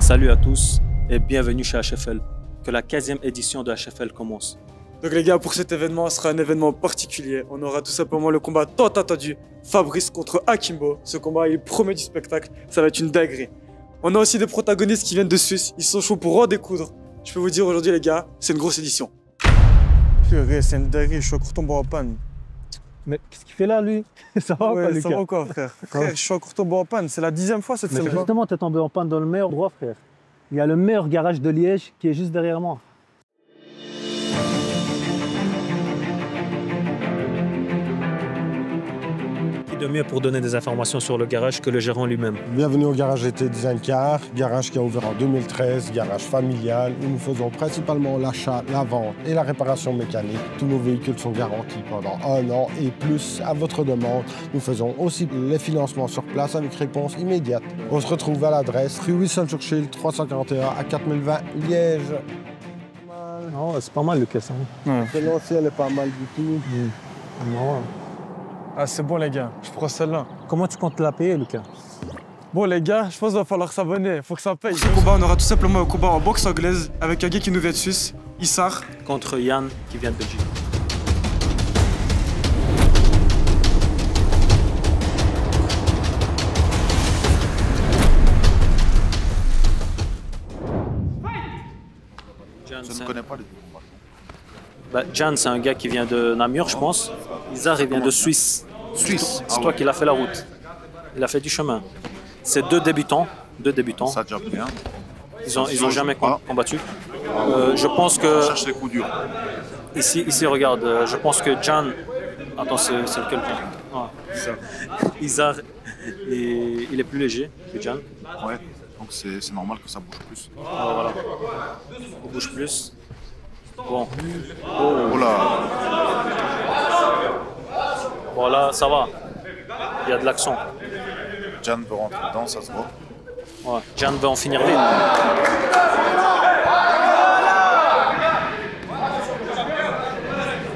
Salut à tous et bienvenue chez HFL. Que la 15e édition de HFL commence. Donc les gars, pour cet événement, ce sera un événement particulier. On aura tout simplement le combat tant attendu, Fabrice contre Akimbo. Ce combat, il promet du spectacle, ça va être une dinguerie. On a aussi des protagonistes qui viennent de Suisse, ils sont chauds pour en découdre. Je peux vous dire aujourd'hui les gars, c'est une grosse édition. Purée, c'est une dinguerie, je suis encore tombé en panne. Mais qu'est-ce qu'il fait là, lui? Ça va Ouais, pas, ça Lucas? va quoi, frère? Frère, je suis encore tombé en panne, c'est la 10e fois cette Mais semaine. justement, t'es tombé en panne dans le meilleur endroit, frère. Il y a le meilleur garage de Liège qui est juste derrière moi. Qui de mieux pour donner des informations sur le garage que le gérant lui-même? Bienvenue au Garage GT Design Car, garage qui a ouvert en 2013, garage familial où nous faisons principalement l'achat, la vente et la réparation mécanique. Tous nos véhicules sont garantis pendant 1 an et plus à votre demande. Nous faisons aussi les financements sur place avec réponse immédiate. On se retrouve à l'adresse rue Wilson-Churchill 341 à 4020 Liège. Oh, c'est pas mal, Lucas. Hein? L'ancienne est pas mal du tout. Non. Ah, c'est bon les gars, je prends celle-là. Comment tu comptes la payer, Lucas? Bon les gars, je pense qu'il va falloir s'abonner, faut que ça paye. Pour ce combat, on aura tout simplement un combat en boxe anglaise avec un gars qui nous vient de Suisse, Issar. Contre Yann qui vient de Belgique. Je ne connais pas les deux combats. Jan, c'est un gars qui vient de Namur, je pense. Isar, il vient de Suisse. Suisse. C'est toi qui l'as fait la route. Il a fait du chemin. C'est deux débutants. Ça déjà bien. Ils ont jamais combattu. Je pense On que cherche les coups durs. ici regarde. Je pense que Jan. Attends, c'est lequel? Ah, Isar, il est plus léger que Jan. Ouais. Donc c'est normal que ça bouge plus. Ah, voilà. Il bouge plus. Bon. Oh là. Bon là, ça va. Il y a de l'action. Jan veut rentrer dedans, ça se voit. Ouais. Jan veut en finir vite.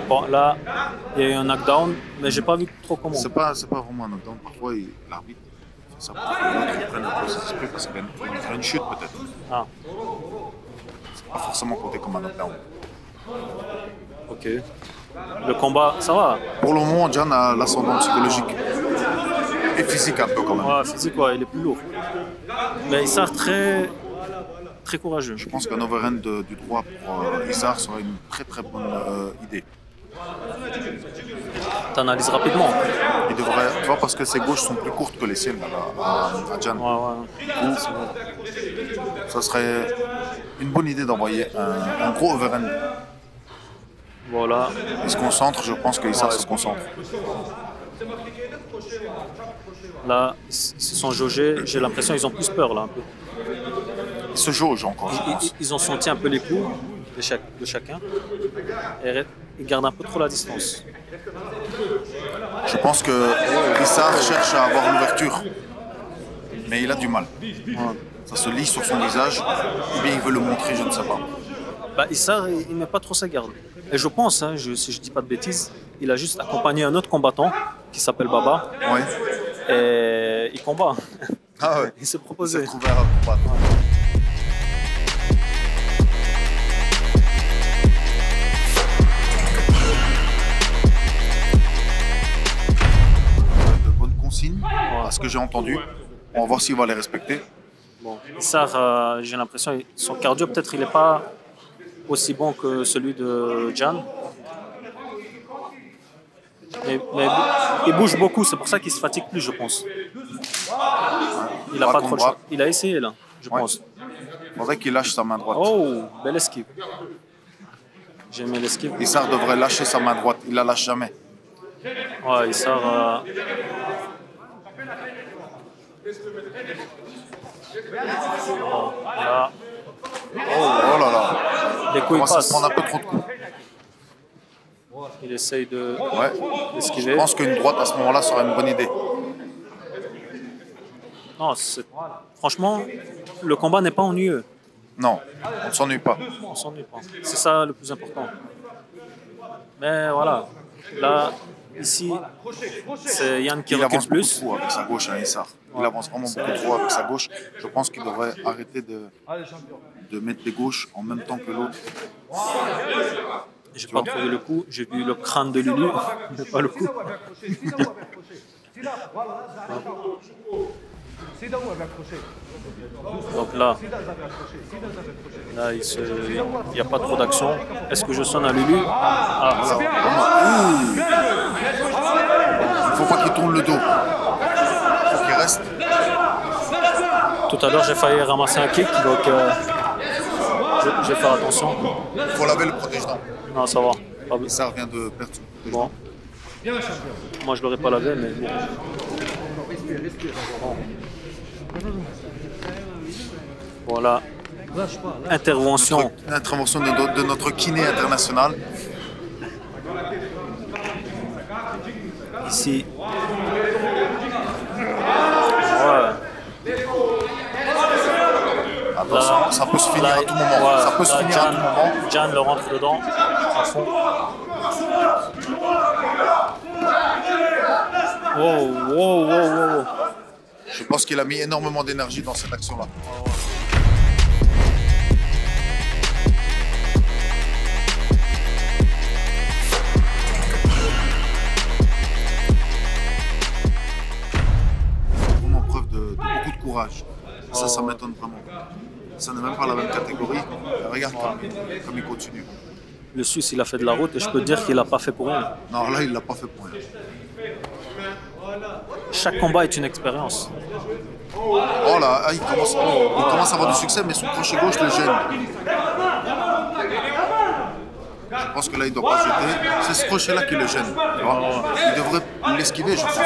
Bon là, il y a eu un knockdown, mais j'ai pas vu trop comment. C'est pas vraiment un knockdown. Parfois, l'arbitre fait ça pour que l'autre prenne un peu ses esprits parce qu'il va faire une chute peut-être. Ah, C'est pas forcément compté comme un knockdown. ok. Le combat, ça va. Pour le moment, Jan a l'ascendant psychologique. Et physique un peu quand même. Ouais, physique, ouais, il est plus lourd. Mais il sort très courageux. Je pense qu'un overhand du droit pour Issar serait une très bonne idée. T'analyses rapidement. Il devrait, tu vois, parce que ses gauches sont plus courtes que les siennes à Jan. Ouais. Ça serait une bonne idée d'envoyer un gros overhand. Voilà. Il se concentre, je pense qu'Issar se concentre. Là, ils se sont jaugés. J'ai l'impression qu'ils ont plus peur là un peu. Il se jauge encore, je pense. Ils ont senti un peu les coups de chacun. Et ils gardent un peu trop la distance. Je pense que Issar cherche à avoir l'ouverture. Mais il a du mal. Ça se lit sur son visage, ou bien il veut le montrer, je ne sais pas. Issar, il met pas trop sa garde. Et je pense, hein, si je dis pas de bêtises, il a juste accompagné un autre combattant qui s'appelle Baba. Ouais. Et il combat. Ah ouais. Il s'est Il proposé. s'est trouvé à combattre. De bonnes consignes, à ce que j'ai entendu. On va voir s'il va les respecter. Bon. Issar, j'ai l'impression, son cardio, peut-être, il n'est pas aussi bon que celui de Jan. Mais il bouge beaucoup, c'est pour ça qu'il se fatigue plus, je pense. Il n'a pas trop le choix. Il a essayé, là, je pense. Il faudrait qu'il lâche sa main droite. Oh, belle esquive. J'ai aimé l'esquive. Issar devrait lâcher sa main droite. Il la lâche jamais. Ouais, Issar... Là. Oh là là. Les coups, Il ils commence à se passent. prendre un peu trop de coups. Il essaye Ouais. d'esquiver. Je pense qu'une droite à ce moment-là serait une bonne idée. Non, franchement, le combat n'est pas ennuyeux. Non, on ne s'ennuie pas. On s'ennuie pas. C'est ça le plus important. Mais voilà, là, Ici, c'est Yann qui Il recule avance beaucoup plus. trop avec sa gauche, hein, Issar. Il avance vraiment beaucoup trop avec sa gauche. Je pense qu'il devrait arrêter de mettre les gauches en même temps que l'autre. J'ai pas trouvé le coup. J'ai vu le crâne de Lulu, mais pas le coup. Donc là, il n'y a pas trop d'action. Est-ce que je sonne à Lulu? Ah, ça. Il ne faut pas qu'il tourne le dos. Il faut qu'il reste. Tout à l'heure, j'ai failli ramasser un kick, donc je vais faire attention. Il faut laver le protège-dents. Non, ça va. Pas bien. Issar vient de perdre son protège-dents. Bon. Moi, je l'aurais pas lavé, mais bon. Voilà. Intervention. Intervention de notre kiné international. Ici. Ouais. Attention, Là, ça peut se finir là, à tout moment. ouais, Ça peut se là, finir à tout moment. Jan le rentre dedans, à fond. Wow, wow, wow, wow. Je pense qu'il a mis énormément d'énergie dans cette action-là. C'est vraiment preuve de beaucoup de courage. Ça m'étonne vraiment. Ça n'est même pas la même catégorie. Regarde comme il continue. Le Suisse, il a fait de la route et je peux te dire qu'il l'a pas fait pour rien. Non, là, il ne l'a pas fait pour rien. Chaque combat est une expérience. Oh là, il commence à avoir du succès, mais son crochet gauche le gêne. Je pense que là, il ne doit pas jeter. C'est ce crochet-là qui le gêne. Tu vois, il devrait l'esquiver, je pense.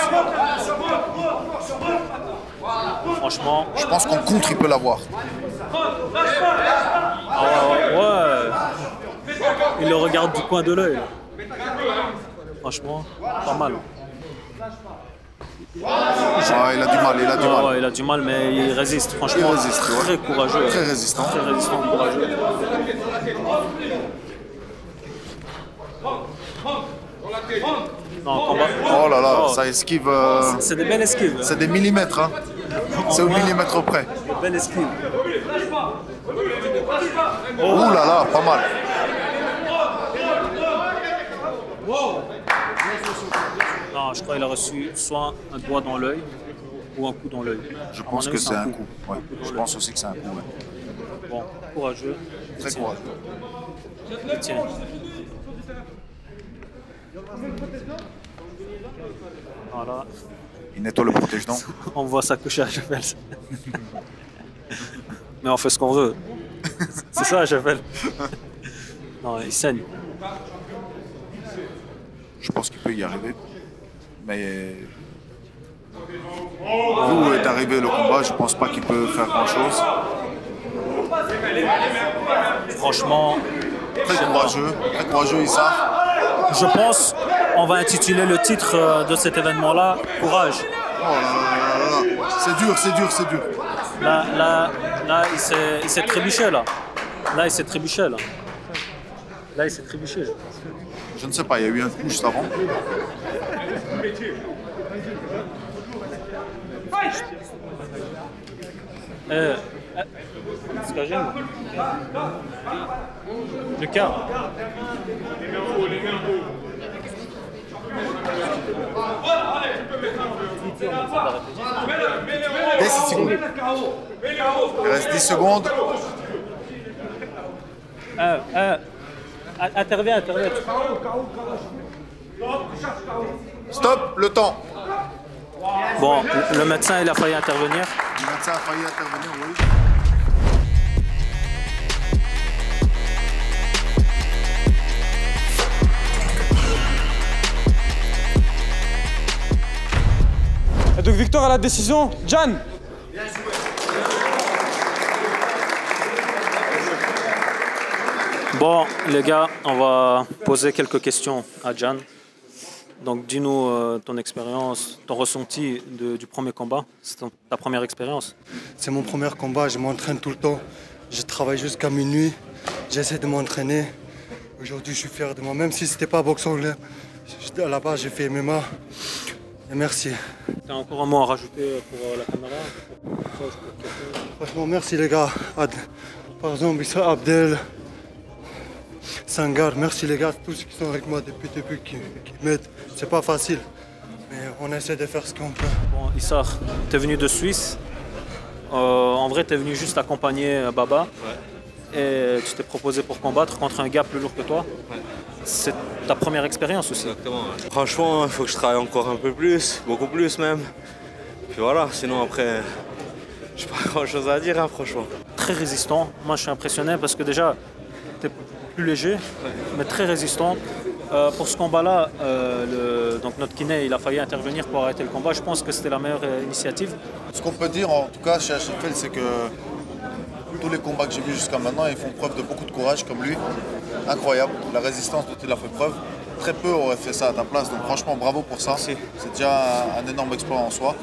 Franchement, Je pense qu'en contre, il peut l'avoir. ouais. Il le regarde du coin de l'œil. Franchement, pas mal. Ah, il a du mal, il a du mal. Ouais, il a du mal, mais il résiste. Franchement, Il résiste, très ouais. courageux. Très résistant. Très résistant, courageux. Non, combat. Oh là là, ça esquive. C'est des belles esquives. C'est des millimètres. Hein. C'est au millimètre près. Des belles esquives. Ouh là là, pas mal. Non, je crois qu'il a reçu soit un doigt dans l'œil ou un coup dans l'œil. Je pense que c'est un coup. Ouais. Je pense aussi que c'est un coup. Ouais. Bon, courageux. Très courageux. Il tient. Voilà. Il nettoie le protège-dents. On voit ça coucher à Chapelle. Mais on fait ce qu'on veut. C'est ça, Chapelle. Non, il saigne. Je pense qu'il peut y arriver. Mais où est arrivé le combat, je pense pas qu'il peut faire grand-chose. Franchement, Très courageux Issar. je pense on va intituler le titre de cet événement-là Courage. Oh là là là là. C'est dur, c'est dur, c'est dur. Là, il s'est trébuché là. Là, il s'est trébuché là. Là, il s'est trébuché, je pense. Je ne sais pas, il y a eu un coup juste avant. Скажи ему. Lucas. Il reste 10 secondes. Interviens. Stop, le temps. Bon, le médecin, il a failli intervenir. Le médecin a failli intervenir, oui. Et donc victoire à la décision, Jan. Bon, les gars, on va poser quelques questions à Jan. Donc, dis-nous ton expérience, ton ressenti du premier combat. C'est ta première expérience. C'est mon premier combat, je m'entraîne tout le temps. Je travaille jusqu'à minuit, j'essaie de m'entraîner. Aujourd'hui, je suis fier de moi, même si c'était pas boxe anglaise. À la base, j'ai fait MMA. Et merci. Tu as encore un mot à rajouter pour la caméra? Franchement, merci les gars. Par exemple, Issa Abdel, Sangar, merci les gars, tous ceux qui sont avec moi depuis le début, qui m'aident. C'est pas facile, mais on essaie de faire ce qu'on peut. Bon, Issar, tu es venu de Suisse. En vrai, tu es venu juste accompagner Baba. Et tu t'es proposé pour combattre contre un gars plus lourd que toi. C'est ta première expérience aussi. Exactement. Ouais. Franchement, il faut que je travaille encore un peu plus, beaucoup plus même. Puis voilà, sinon après, j'ai pas grand chose à dire, hein, franchement. Très résistant. Moi, je suis impressionné parce que déjà, tu es plus léger, mais très résistant. Pour ce combat-là, donc notre kiné, il a failli intervenir pour arrêter le combat. Je pense que c'était la meilleure initiative. Ce qu'on peut dire, en tout cas, chez HFL, c'est que tous les combats que j'ai vus jusqu'à maintenant, ils font preuve de beaucoup de courage, comme lui. Incroyable. La résistance dont il a fait preuve. Très peu auraient fait ça à ta place, donc franchement, bravo pour ça. C'est déjà un énorme exploit en soi.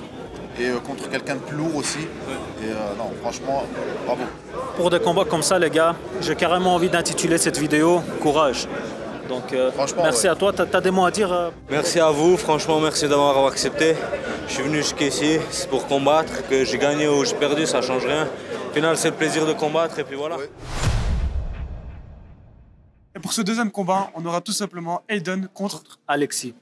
Et contre quelqu'un de plus lourd aussi. Et non, franchement, bravo. Pour des combats comme ça, les gars, j'ai carrément envie d'intituler cette vidéo « Courage ». Donc merci à toi, tu as des mots à dire Merci à vous, franchement merci d'avoir accepté. Je suis venu jusqu'ici, c'est pour combattre, que j'ai gagné ou j'ai perdu, ça change rien. Au final c'est le plaisir de combattre et puis voilà. Et pour ce deuxième combat, on aura tout simplement Aiden contre Alexis.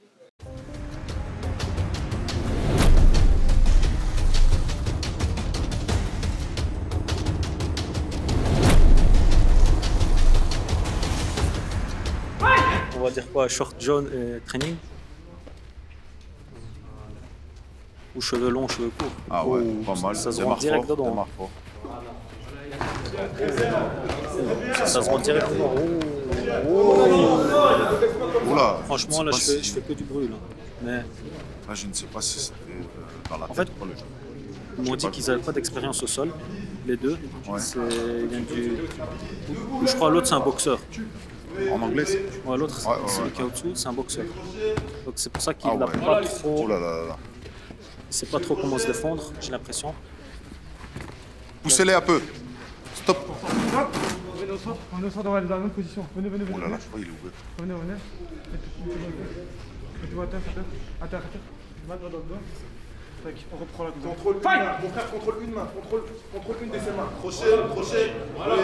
On va dire quoi, short jaune et training? Ou cheveux longs, cheveux courts? Ah ouais, pas mal. Ça se rend direct dedans. Ça se rend direct dedans. Oula, franchement, là, je fais que du bruit. Là. Mais... Là, je ne sais pas si c'était dans la tête. En fait, ils m'ont dit qu'ils n'avaient pas d'expérience au sol, les deux. Ouais. Ils viennent du... Je crois l'autre, c'est un boxeur. En anglais, ouais, l'autre, celui qui est au-dessous, c'est un boxeur. Donc c'est pour ça qu'il n'a pas trop... Oh là là là. Il ne sait pas trop comment se défendre, j'ai l'impression. Poussez-les un peu. Stop. On est au centre, on va dans la même position. Venez. Oh là là, je crois qu'il est ouvert. Venez. Mettez-vous à terre. Maintenant dans le dos. On reprend la tête. Contrôle une main, mon frère, contrôle une main. Contrôle une de ses mains. Crochet. Voilà.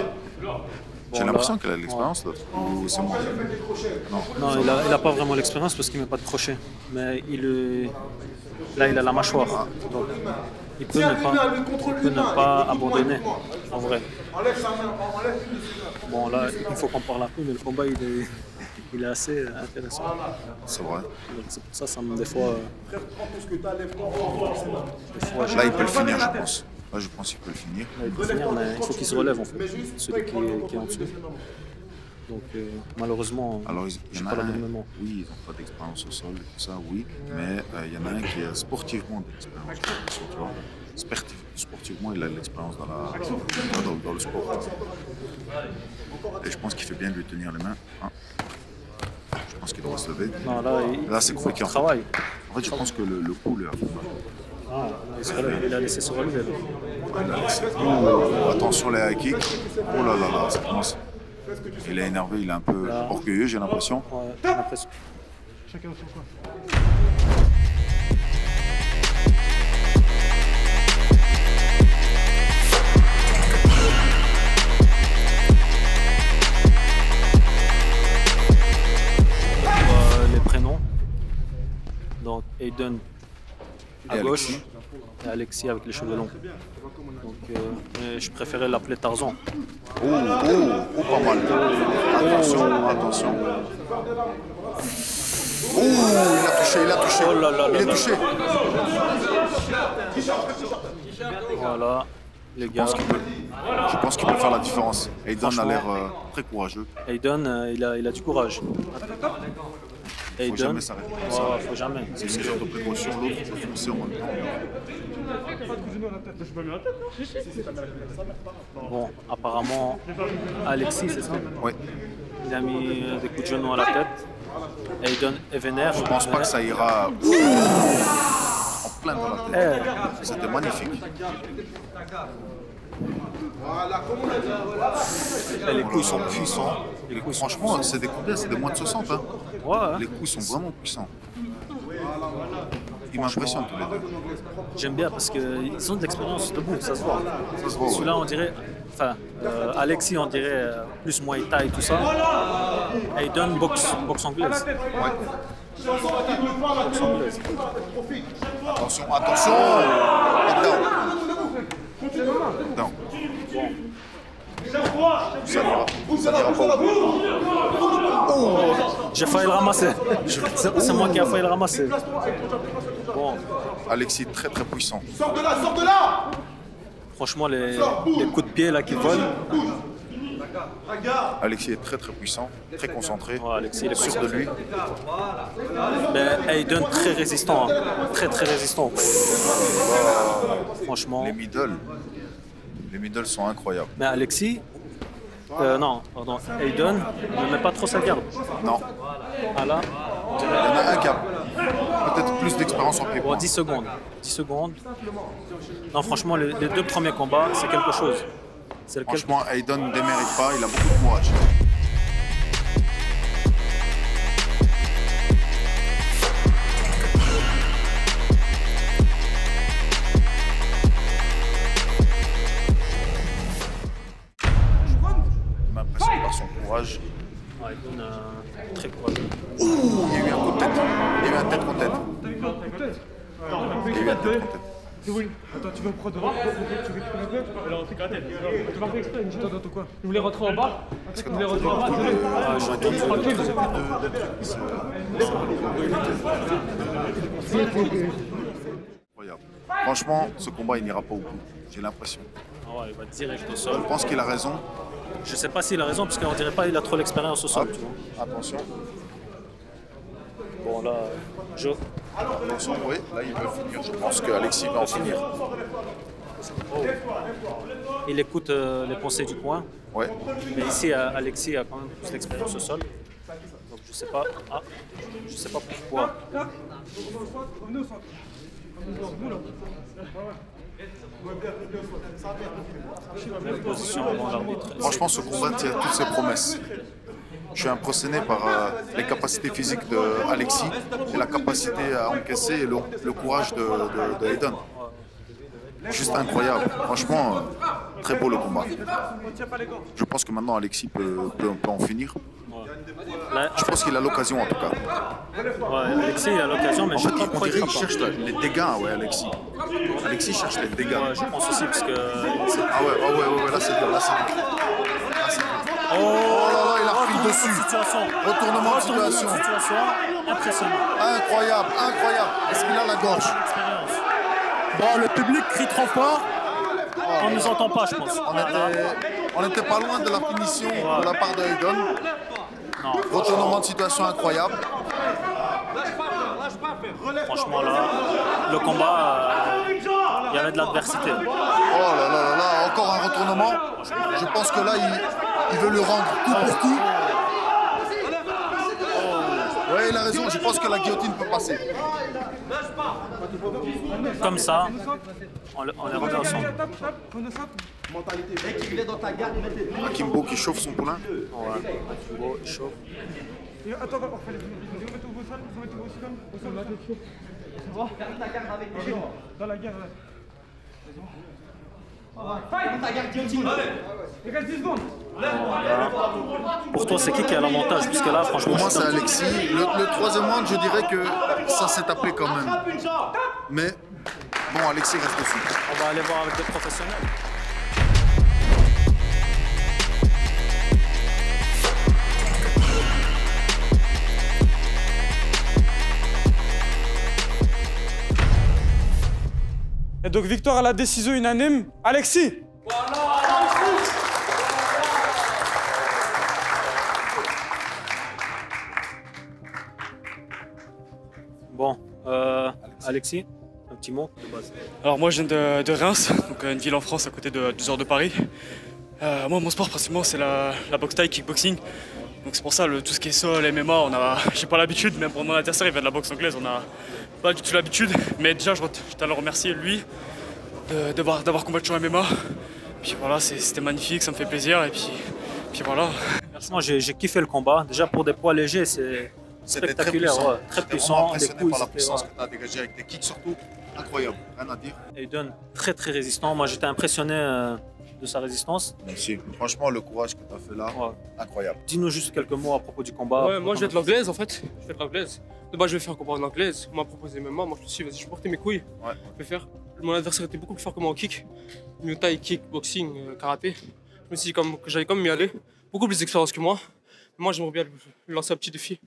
J'ai l'impression qu'elle a de l'expérience, l'autre. Ou c'est moi? Non, il n'a pas vraiment l'expérience parce qu'il ne met pas de crochet. Mais là, il a la mâchoire. Donc, il peut ne pas abandonner, en vrai. Bon, là, il faut qu'on parle un peu, mais le combat, il est assez intéressant. C'est vrai. Donc, c'est pour ça, des fois... Là, il peut le finir, je pense. Là, je pense qu'il peut le finir. Là, il peut finir, mais il faut qu'il se relève, en fait, celui qui est en dessous. Donc, malheureusement, je n'ai pas la bonne mémoire. Oui, ils n'ont pas d'expérience au sol, tout ça, oui. Mais il y en a un qui a sportivement de l'expérience. Tu vois. Sportivement, il a de l'expérience dans le sport. Et je pense qu'il fait bien de lui tenir les mains. Je pense qu'il doit se lever. Non, là c'est compliqué. En fait, je pense que le coup lui a fait mal. Ah, il a laissé se relever. Attention les high kicks. Oh là là là, ça commence. Il est énervé, il est un peu orgueilleux, j'ai l'impression. Ouais, j'ai l'impression. Chacun son coin. Les prénoms. Donc Aiden à gauche et Alexis avec les cheveux longs. Donc je préférais l'appeler Tarzan. Oh, pas mal. Attention. Oh, il a touché. Oh là là il est touché. Voilà, les gars. Je pense qu'il peut faire la différence. Aiden a l'air très courageux. Aiden, il a du courage. Il ne faut jamais s'arrêter. Faut jamais. C'est une question de précaution, l'autre peut foncer en même temps. Bon, apparemment, Alexis, c'est ça? Oui. Il a mis des coups de genou à la tête. Aiden est vénère. Je pense pas que ça ira en plein dans la tête. C'était magnifique. Et les coups sont puissants. Les coups, Franchement, c'est des combats, c'est des moins de 60. Hein. Ouais, hein. Les coups sont vraiment puissants. Ils m'impressionnent tous les deux. J'aime bien parce qu'ils ont de l'expérience debout, ça se voit. Ça se voit, ouais. Celui-là, on dirait. Enfin, Alexis, on dirait plus Muay Thai et tout ça. Aiden, boxe anglaise. Ouais. Boxe anglaise. Attention, attention. Et down. Down. Ça n'ira pas au bout. Oh, j'ai failli le ramasser. C'est moi qui ai failli le ramasser. Bon, Alexis, très très puissant. Sors de là, sors de là. franchement, les coups de pied là qui volent. Alexis est très très puissant, très concentré, Ouais, Alexis, il est sûr de lui. Mais Aiden, très résistant. Hein. Très très résistant. Franchement. Les middle sont incroyables. Mais Alexis, non, pardon, Aiden ne met pas trop sa garde. Non, Ah là, il y en a un qui a peut-être plus d'expérience en pied. bon, 10 secondes. 10 secondes. Non, franchement, les deux premiers combats, c'est quelque chose. C'est lequel... Franchement, Aiden ne démérite pas, il a beaucoup de courage. Il m'impressionne par son courage. Ouais, Aiden, très courageux. Ouh, il y a eu un coup de tête. Il y a eu un tête contre tête. Il y a eu un tête contre tête. Oui. Attends, tu veux prendre devant, tu récupères un peu. Elle a rentré qu'à la tête. Tu vas faire exprès, attends, quoi. Tu voulais rentrer en bas. Tu voulais rentrer en bas, Incroyable. Franchement, ce combat, il n'ira pas au bout. J'ai l'impression. Ah ouais, il va direct au sol. Je pense qu'il a raison. Je sais pas s'il a raison, parce qu'on dirait pas qu'il a trop l'expérience au sol. Tu vois. Attention. Bon, là, Joe. Attention, oui. Là, il veut finir. Je pense qu'Alexis va en finir. Oh. Il écoute les conseils du coin. Ouais. Mais ici, Alexis a quand même plus d'expérience au sol. Donc je sais pas. Ah, je sais pas pourquoi. Même position avant l'arbitre. Franchement, ce combat tient toutes ses promesses. Je suis impressionné par les capacités physiques d'Alexis et la capacité à encaisser et le courage de Aiden. Juste incroyable. Franchement, très beau le combat. Je pense que maintenant Alexis peut en finir. Là, Je pense qu'il a l'occasion en tout cas. ouais, Alexis a l'occasion, mais En je fait, sais pas on pourquoi dirait il qu'il frappe cherche les dégâts, ouais, Alexis. Alexis cherche les dégâts. pas. Ouais, je pense aussi, parce que... Ah ouais, là c'est dur, là c'est dur. Oh là là, il a pris retournement dessus. de situation. Retournement de situation. Impressionnant. Incroyable, incroyable. Est-ce qu'il a la gorge? Expérience. Bon, le public crie trop fort. On ne nous entend pas, je pense. On n'était pas loin de la punition de la part de Aiden. Non, Retournement de situation incroyable. franchement, là, le combat, il y avait de l'adversité. Oh là là là là, encore un retournement. Je pense que là, il veut le rendre coup pour coup. Oui, il a raison, je pense que la guillotine peut passer. Comme ça, on les remet ensemble. Akimbo qui chauffe son poulain. Ouais, Akimbo, chaud. Attends, on fait les deux. Remettez-vous au sol, remettez-vous aussi comme au sol. Dans la garde, ouais. Il reste 10 secondes. Pour toi, c'est qui a l'avantage? Puisque là, franchement, Pour moi, c'est Alexis. Le troisième round, je dirais que ça s'est tapé quand même. Mais bon, Alexis reste dessus. on va aller voir avec des professionnels. Et donc victoire à la décision unanime, Alexis. Bon, Alexis, un petit mot de base. Alors moi je viens de Reims, donc une ville en France à côté de 2 heures de Paris. Moi mon sport principalement c'est la boxe thaï, kickboxing. Donc c'est pour ça tout ce qui est sol, MMA, j'ai pas l'habitude, même pour mon adversaire il vient de la boxe anglaise, on n'a pas du tout l'habitude. Mais déjà je tiens à le remercier lui d'avoir combattu en MMA. Puis voilà, c'était magnifique, ça me fait plaisir et puis voilà. Franchement, j'ai kiffé le combat. Déjà pour des poids légers, c'est C'était spectaculaire, très puissant. ouais, très J'étais puissant. vraiment Les impressionné coups, par la ils étaient, puissance ouais. que tu as dégagée avec tes kicks surtout. Incroyable, rien à dire. Aiden, très très résistant. Moi, j'étais impressionné de sa résistance. Merci. Franchement, le courage que tu as fait là, Ouais. incroyable. Dis-nous juste quelques mots à propos du combat. Ouais, moi je vais de l'anglaise en fait. Je vais de l'anglaise. De base, je vais faire un combat en anglaise. On m'a proposé MMA. Moi je me suis dit, vas-y, je vais porter mes couilles. Ouais. Je vais faire. Mon adversaire était beaucoup plus fort que moi en kick. Muay Thai, kick, boxing, karaté. Je me suis dit que j'allais quand même y aller. Beaucoup plus d'expérience que moi. Moi, j'aimerais bien lui lancer un petit défi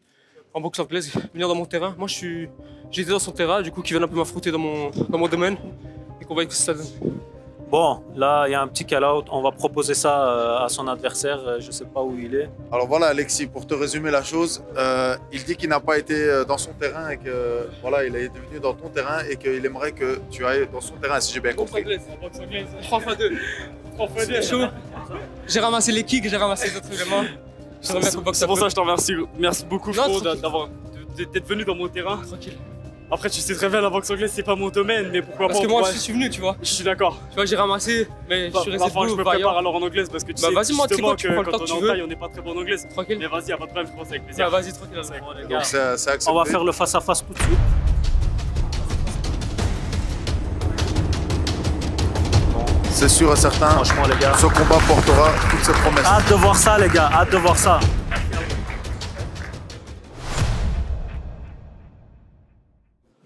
en boxe anglaise, venir dans mon terrain. Moi, j'ai été dans son terrain, du coup, qui vienne un peu m'affronter dans mon domaine et qu'on voit ce que ça donne. Bon, là, il y a un petit call-out. On va proposer ça à son adversaire. Je ne sais pas où il est. Alors voilà, Alexis, pour te résumer la chose, il dit qu'il n'a pas été dans son terrain et que voilà, il est venu dans ton terrain et qu'il aimerait que tu ailles dans son terrain, si j'ai bien compris. 3x2. 3x2. C'est chaud. J'ai ramassé les kicks, j'ai ramassé les autres éléments. C'est pour ça que je te remercie. Merci beaucoup, Non, frérot, d'être venu dans mon terrain. Tranquille. Après, tu sais très bien, la boxe anglaise, c'est pas mon domaine, mais pourquoi Parce pas. que moi, je suis venu, tu vois. Je suis d'accord. Tu vois, j'ai ramassé, mais je suis resté Enfin, je debout, me vaillant. prépare alors en anglaise parce que tu Bah, sais vas-y, moi, tu sais justement quoi, tu prends le que temps quand que on tu est en veux. taille, on n'est pas très bon en anglaise. Tranquille. Mais vas-y, y'a pas de problème, frérot, c'est avec plaisir. Bah, vas-y, tranquille. Bon, les gars, Donc c'est accepté. on va faire le face-à-face tout de suite. C'est sûr et certain, Franchement, les gars. ce combat portera toutes ses promesses. Hâte de voir ça, les gars. Hâte de voir ça.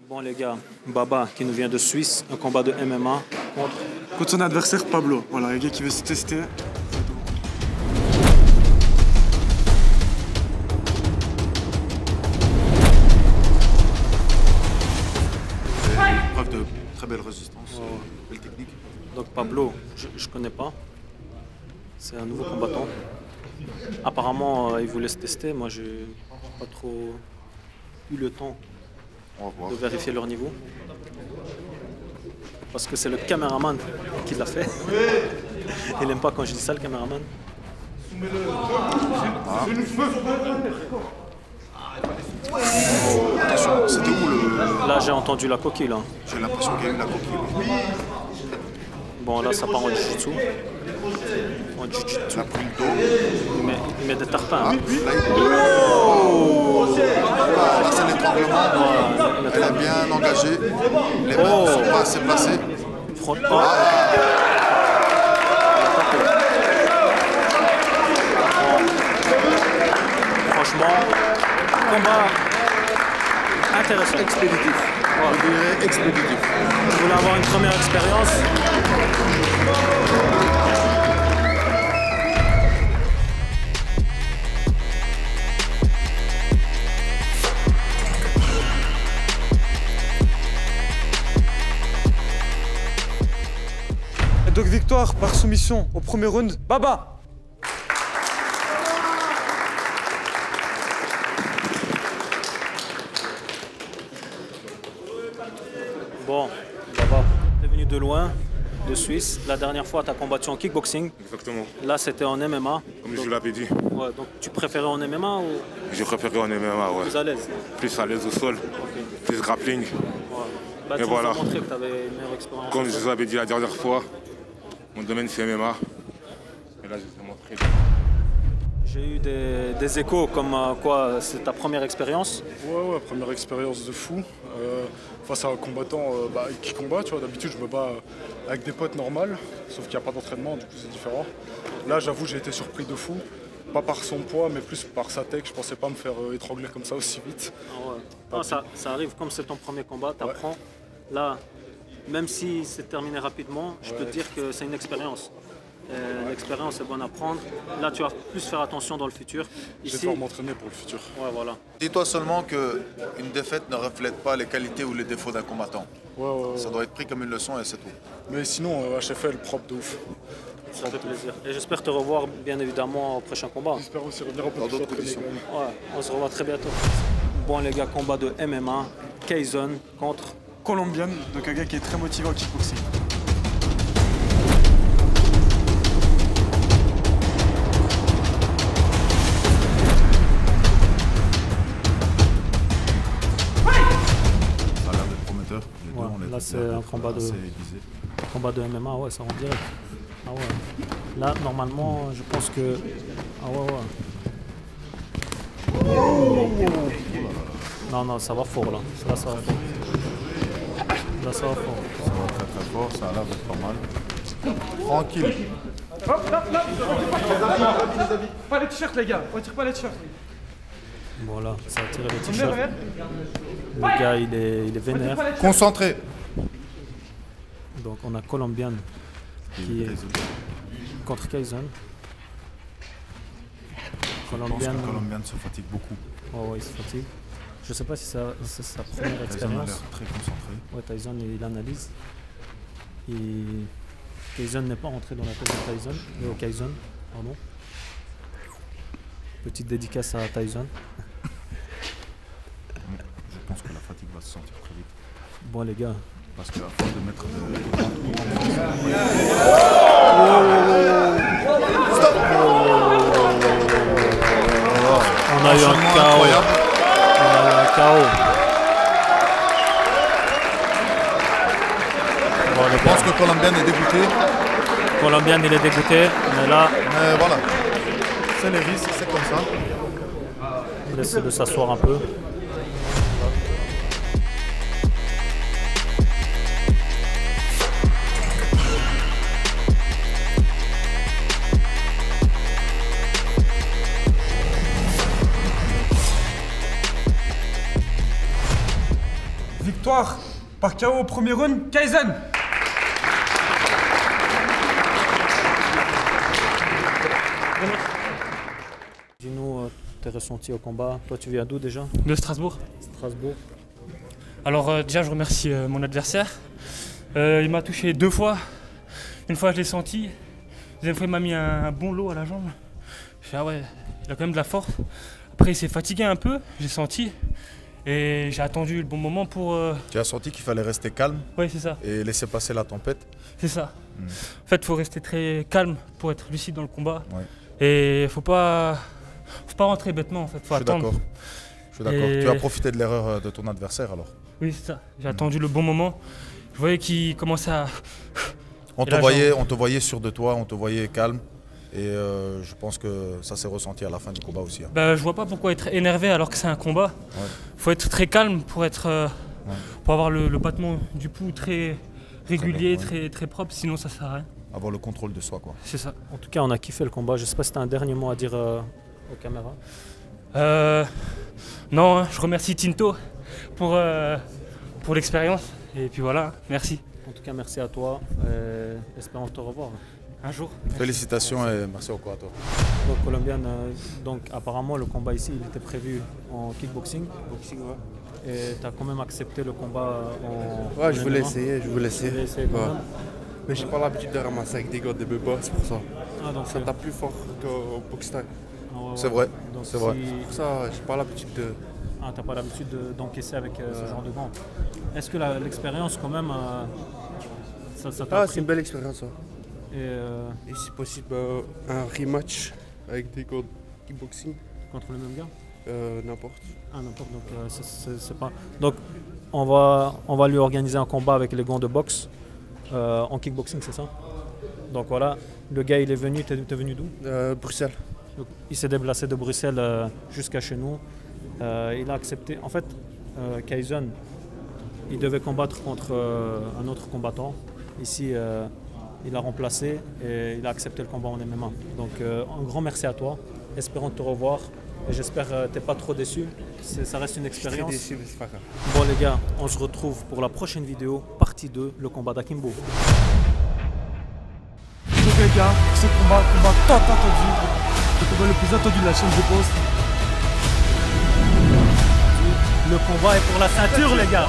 Bon, les gars. Baba, qui nous vient de Suisse. Un combat de MMA Contre son adversaire Pablo. Voilà, un gars qui veut se tester. Preuve de très belle résistance, belle technique. Donc Pablo, je connais pas. C'est un nouveau combattant. Apparemment, il voulait se tester. Moi, j'ai pas trop eu le temps On va voir. de vérifier leur niveau. Parce que c'est le caméraman qui l'a fait. Il aime pas quand je dis ça, le caméraman. Attention, c'était où le. Là, j'ai entendu la coquille, là. J'ai l'impression qu'il y a eu la coquille. Bon, là, ça part en jiu-jitsu. En jiu-jitsu. Il a pris le dos. Il met des tarpins. Ah, hein. là, là, c'est l'étranglement. Elle est bien engagée. Les mains ne sont pas assez placées. Front- Ah. Oh. Franchement, combat intéressant. Expéditif. Je dirais expéditif. Je voulais avoir une première expérience. Et donc victoire par soumission au premier round. Baba. Bon, Baba, t'es venu de loin, de Suisse. La dernière fois, t'as combattu en kickboxing. Exactement, Là, c'était en MMA. comme Donc, je l'avais dit. ouais, donc tu préférais en MMA ou J'ai préféré en MMA, ouais. plus à l'aise? Plus à l'aise au sol, plus grappling. Ouais. Bah, Et tu voilà. nous as montré que t'avais une meilleure expérience. Comme je vous avais dit la dernière fois, mon domaine c'est MMA. Et là, je vous ai montré. J'ai eu des échos comme quoi c'est ta première expérience. Ouais, première expérience de fou. Face à un combattant qui combat, tu vois, d'habitude je me bats avec des potes normales, sauf qu'il n'y a pas d'entraînement, du coup c'est différent. Là j'avoue j'ai été surpris de fou, pas par son poids mais plus par sa tech, je pensais pas me faire étrangler comme ça aussi vite. Ah ouais. Non, ça arrive, comme c'est ton premier combat, t'apprends. Là, même si c'est terminé rapidement, je peux te dire que c'est une expérience. L'expérience est bonne à prendre. Là, tu vas plus faire attention dans le futur. Je vais devoir m'entraîner pour le futur. Ouais, voilà. Dis-toi seulement qu'une défaite ne reflète pas les qualités ou les défauts d'un combattant. Ouais. Ça doit être pris comme une leçon et c'est tout. Mais sinon, HFL propre de ouf. Ça fait plaisir. Et j'espère te revoir bien évidemment au prochain combat. J'espère aussi revenir un peu Dans plus d'autres entraîné conditions. quand même. Ouais, on se revoit très bientôt. Bon les gars, combat de MMA. Kayson contre Colombienne, donc un gars qui est très motivé au kickboxing. Ça a l'air d'être prometteur. Les deux, Ouais, on les là, a c'est l'air un combat de- assez aiguisés. combat de MMA, ouais, ça on dirait. Ah ouais. Là, normalement, je pense que. Ah ouais, ouais. Non, non, ça va fort là. Là, ça va fort. Là, ça va fort. Ça va très très fort, ça a l'air d'être pas mal. Tranquille. Pas les t-shirts, les gars. On tire pas les t-shirts. Voilà, ça a tiré les t-shirts. Le gars, il est vénère. Concentré. Donc, on a Colombian qui est contre Kaizen. Je pense que Colombian se fatigue beaucoup. Oh, ouais, il se fatigue. Je sais pas si c'est sa première expérience. Tyson a l'air très concentré. Ouais, Tyson, il analyse. Kaizen n'est pas rentré dans la tête de Kaizen. Pardon. Petite dédicace à Tyson. Je pense que la fatigue va se sentir très vite. Bon, les gars. Parce qu'à force de mettre On a eu un KO. Bon, je pense que Colombian est dégoûté. Colombian, il est dégoûté, mais là... Mais voilà, c'est les risques, c'est comme ça. Laissez-le s'asseoir un peu. Victoire par KO au premier round, Kaizen. Dis-nous tes ressentis au combat. Toi, tu viens d'où déjà? De Strasbourg. Strasbourg. Alors déjà, je remercie mon adversaire. Il m'a touché 2 fois. Une fois, je l'ai senti. Deuxième fois, il m'a mis un bon lot à la jambe. Je fais, ah ouais, il a quand même de la force. Après, il s'est fatigué un peu, j'ai senti. Et j'ai attendu le bon moment pour... Tu as senti qu'il fallait rester calme? Oui, c'est ça. Et laisser passer la tempête? C'est ça. En fait, il faut rester très calme pour être lucide dans le combat. Ouais. Et il faut pas rentrer bêtement, en fait. Faut attendre. Je suis d'accord. Tu as profité de l'erreur de ton adversaire alors? Oui, c'est ça. J'ai attendu le bon moment. Je voyais qu'il commençait à... On te voyait sûr de toi, on te voyait calme. Et je pense que ça s'est ressenti à la fin du combat aussi. Hein. Je vois pas pourquoi être énervé alors que c'est un combat. Il faut être très calme pour avoir le battement du pouls très régulier, très propre, sinon ça sert à rien. Avoir le contrôle de soi, quoi. C'est ça. En tout cas, on a kiffé le combat. Je sais pas si tu as un dernier mot à dire aux caméras. Non, je remercie Tinto pour l'expérience. Et puis voilà, merci. En tout cas, merci à toi. Espérons te revoir. Un jour. Félicitations et merci encore à toi. Donc, Colombian, donc apparemment le combat ici, il était prévu en kickboxing. Et tu as quand même accepté le combat en... Ouais, je voulais essayer, quand même. Mais j'ai pas l'habitude de ramasser avec des gars de bas, c'est pour ça. Ah, donc ça tape plus fort qu'au box style. C'est vrai, c'est vrai. C'est pour ça j'ai pas l'habitude de... Ah, t'as pas l'habitude d'encaisser avec ce genre de gants. Est-ce que l'expérience quand même, ça t'a c'est une belle expérience ça. Et si possible, un rematch avec des gars de kickboxing. Contre le même gars? N'importe. Ah, n'importe, donc c'est pas... Donc on va lui organiser un combat avec les gants de boxe en kickboxing, c'est ça? Donc voilà, le gars il est venu, t'es venu d'où? Bruxelles. Donc, il s'est déplacé de Bruxelles jusqu'à chez nous. Il a accepté, en fait, Kaizen, il devait combattre contre un autre combattant. Ici, il a remplacé et il a accepté le combat en MMA. Donc un grand merci à toi. Espérons te revoir. Et j'espère que tu n'es pas trop déçu. Ça reste une expérience. Je suis déçu, mais c'est pas grave. Bon les gars, on se retrouve pour la prochaine vidéo, partie 2, le combat d'Akimbo. Donc les gars, ce combat tant attendu. Le combat le plus attendu de la chaîne, je pense. Le combat est pour la ceinture les gars.